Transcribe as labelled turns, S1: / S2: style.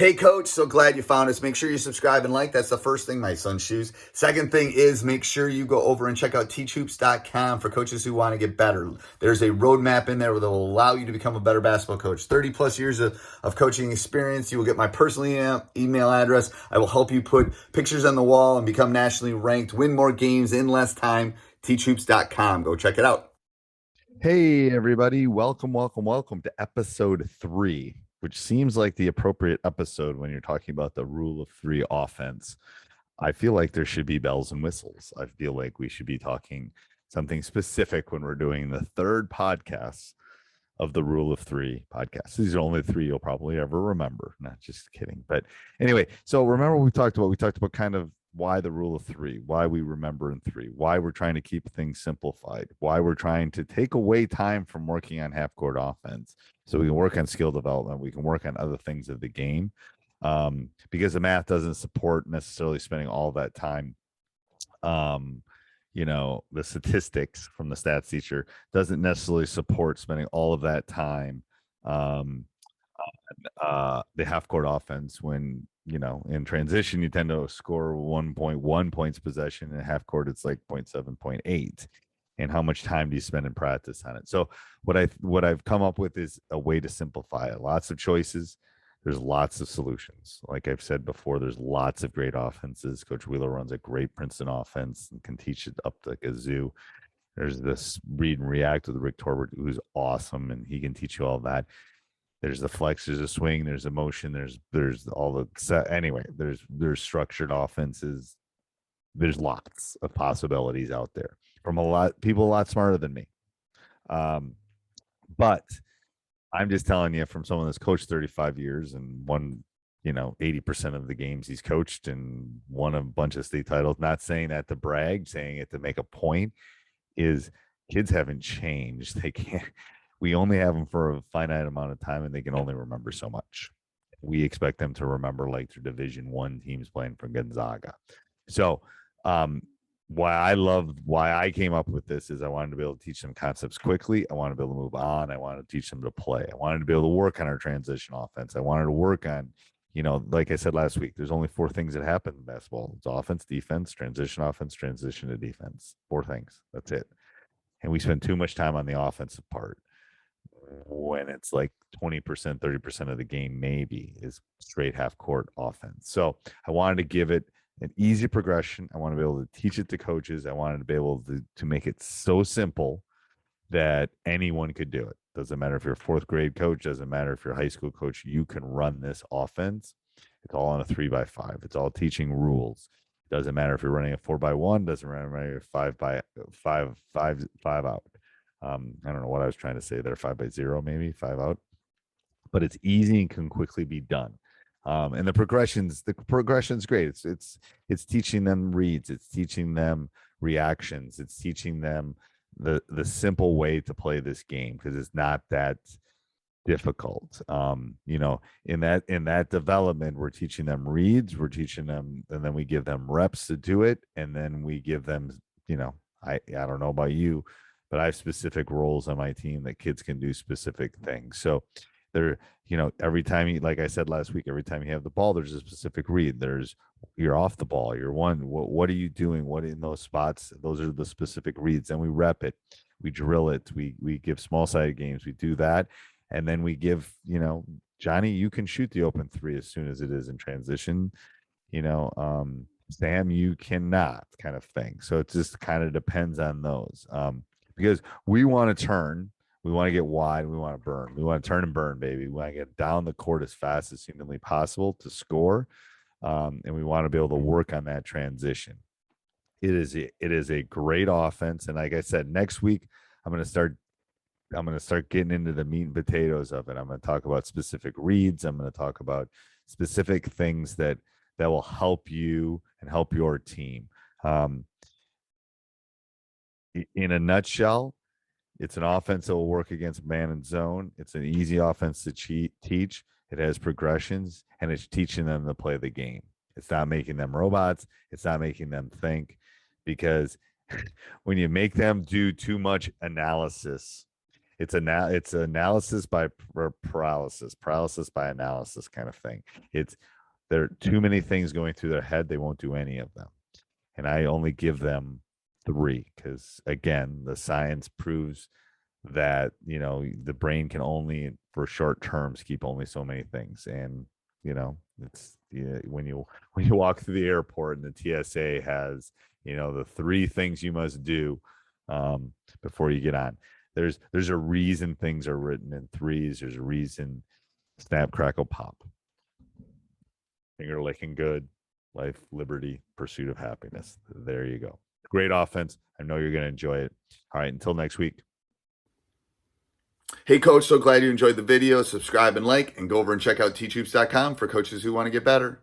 S1: Hey, Coach, so glad you found us. Make sure you subscribe and like. That's the first thing, my son's shoes. Second thing is make sure you go over and check out teachhoops.com for coaches who want to get better. There's a roadmap in there that will allow you to become a better basketball coach. 30 plus years of coaching experience. You will get my personal email address. I will help you put pictures on the wall and become nationally ranked, win more games in less time. Teachhoops.com. Go check it out.
S2: Hey, everybody. Welcome to episode 3, which seems like the appropriate episode when you're talking about the rule of 3 offense. I feel like there should be bells and whistles. I feel like we should be talking something specific when we're doing the third podcast of the rule of 3 podcast. These are only 3 you'll probably ever remember. Not just kidding. But anyway, so remember what we talked about kind of why the rule of 3, why we remember in 3, why we're trying to keep things simplified, why we're trying to take away time from working on half court offense so we can work on skill development, we can work on other things of the game, because the math doesn't support necessarily spending all that time. The statistics from the stats teacher doesn't necessarily support spending all of that time the half court offense when in transition you tend to score 1.1 points possession. In half court it's like 0.7, 0.8. And how much time do you spend in practice on it? So what I've come up with is a way to simplify it. Lots of choices. There's lots of solutions. Like I've said before, there's lots of great offenses. Coach Wheeler runs a great Princeton offense and can teach it up like a zoo. There's this read and react with Rick Torbert, who's awesome, and he can teach you all that. There's the flex, there's a swing, there's a motion, there's all the set. Anyway, there's structured offenses. There's lots of possibilities out there from people a lot smarter than me. But I'm just telling you, from someone that's coached 35 years and won 80% of the games he's coached and won a bunch of state titles, not saying that to brag, saying it to make a point, is kids haven't changed. They can't. We only have them for a finite amount of time, and they can only remember so much. We expect them to remember like their Division I teams playing for Gonzaga. So why I came up with this is I wanted to be able to teach them concepts quickly. I wanted to be able to move on. I wanted to teach them to play. I wanted to be able to work on our transition offense. I wanted to work on, like I said last week, there's only 4 things that happen in basketball. It's offense, defense, transition to defense. 4 things. That's it. And we spend too much time on the offensive part when it's like 20%, 30% of the game maybe is straight half court offense. So I wanted to give it an easy progression. I want to be able to teach it to coaches. I wanted to be able to make it so simple that anyone could do it. Doesn't matter if you're a 4th grade coach, doesn't matter if you're a high school coach, you can run this offense. It's all on a 3x5. It's all teaching rules. Doesn't matter if you're running a 4x1, doesn't matter if 5 out. I don't know what I was trying to say there, 5x0, maybe 5 out, but it's easy and can quickly be done. And the progression's great. It's teaching them reads. It's teaching them reactions. It's teaching them the simple way to play this game, because it's not that difficult. In that development, we're teaching them reads, we're teaching them, and then we give them reps to do it. And then we give them, I don't know about you, but I have specific roles on my team that kids can do specific things. So they're, every time like I said last week, every time you have the ball, there's a specific read. You're off the ball. You're one. What are you doing? What in those spots? Those are the specific reads. And we rep it. We drill it. We give small sided games. We do that. And then we give, Johnny, you can shoot the open 3 as soon as it is in transition. Sam, you cannot, kind of thing. So it just kind of depends on those. Because we want to turn, we want to get wide, we want to burn. We want to turn and burn, baby. We want to get down the court as fast as humanly possible to score. And we want to be able to work on that transition. It is a great offense. And like I said, next week, I'm going to start getting into the meat and potatoes of it. I'm going to talk about specific reads. I'm going to talk about specific things that will help you and help your team. In a nutshell, it's an offense that will work against man and zone. It's an easy offense to teach. It has progressions, and it's teaching them to play the game. It's not making them robots. It's not making them think, because when you make them do too much analysis, it's analysis by paralysis, paralysis by analysis kind of thing. It's there are too many things going through their head, they won't do any of them. And I only give them 3 because, again, the science proves that the brain can only for short terms keep only so many things. And it's when you walk through the airport and the TSA has the 3 things you must do before you get on. There's a reason things are written in 3s. There's a reason. Snap, crackle, pop. Finger licking good. Life, liberty, pursuit of happiness. There you go. Great offense. I know you're going to enjoy it. All right, until next week.
S1: Hey, Coach, so glad you enjoyed the video. Subscribe and like, and go over and check out teachhoops.com for coaches who want to get better.